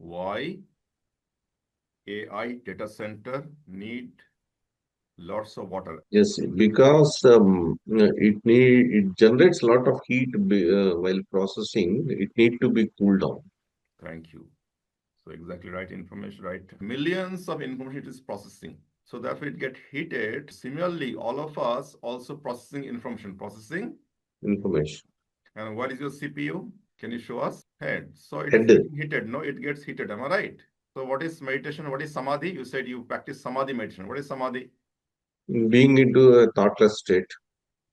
Why AI data center need lots of water? Yes, because it generates a lot of heat while processing. It need to be cooled down. Thank you. So exactly right information, right? Millions of information it is processing. So therefore it get heated. Similarly, all of us also processing information, processing. Information. And what is your CPU? Can you show us? Head. So it is Head, getting heated. No, it gets heated. Am I right? So what is meditation? What is samadhi? You said you practice samadhi meditation. What is samadhi? being into a thoughtless state.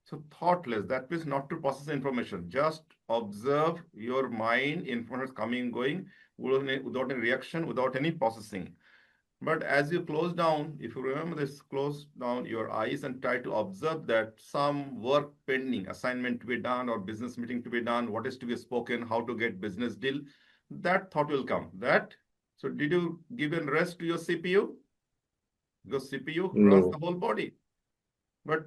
So thoughtless, that means not to process information. Just observe your mind, information coming, going, without any reaction, without any processing. But as you close down, if you remember this, close down your eyes and try to observe that some work pending, assignment to be done or business meeting to be done, what is to be spoken, how to get business deal, that thought will come. That, so did you give a rest to your CPU? Because CPU runs the No, whole body. But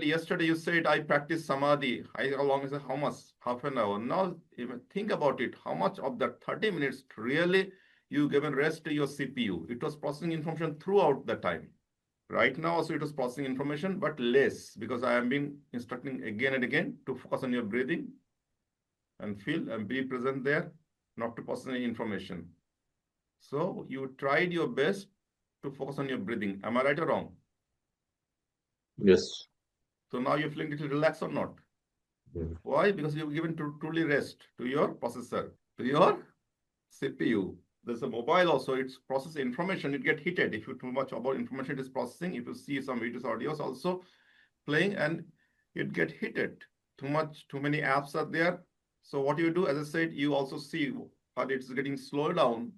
yesterday you said I practice samadhi. How long is it? How much? Half an hour. Now even think about it. How much of that 30 minutes really you given rest to your CPU? It was processing information throughout the time. Right now also it was processing information, but less because I am being instructing again and again to focus on your breathing and feel and be present there, not to process any information. So you tried your best to focus on your breathing. Am I right or wrong? yes. So now you're feeling little relaxed or not? Mm. Why? Because you've given truly rest to your processor, to your CPU. There's a mobile also, it's process information, it get heated. If you too much about information it is processing, if you see some videos, audios also playing and it get heated. Too many apps are there. So what you do, as I said, you also see how it's getting slowed down.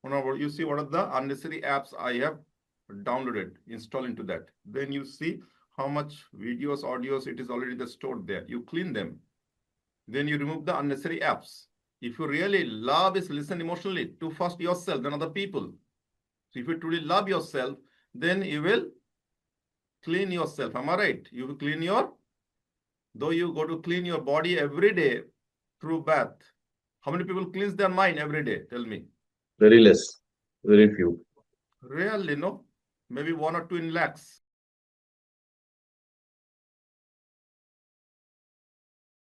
You see what are the unnecessary apps I have downloaded, install into that. Then you see how much videos, audios, it is already stored there. You clean them. Then you remove the unnecessary apps. If you really love is listen emotionally to first yourself, then other people. So if you truly love yourself, then you will clean yourself. Am I right? You will clean though you go to clean your body every day through bath. How many people cleanse their mind every day? Tell me. Very less, very few. Really, no? Maybe one or two in lakhs.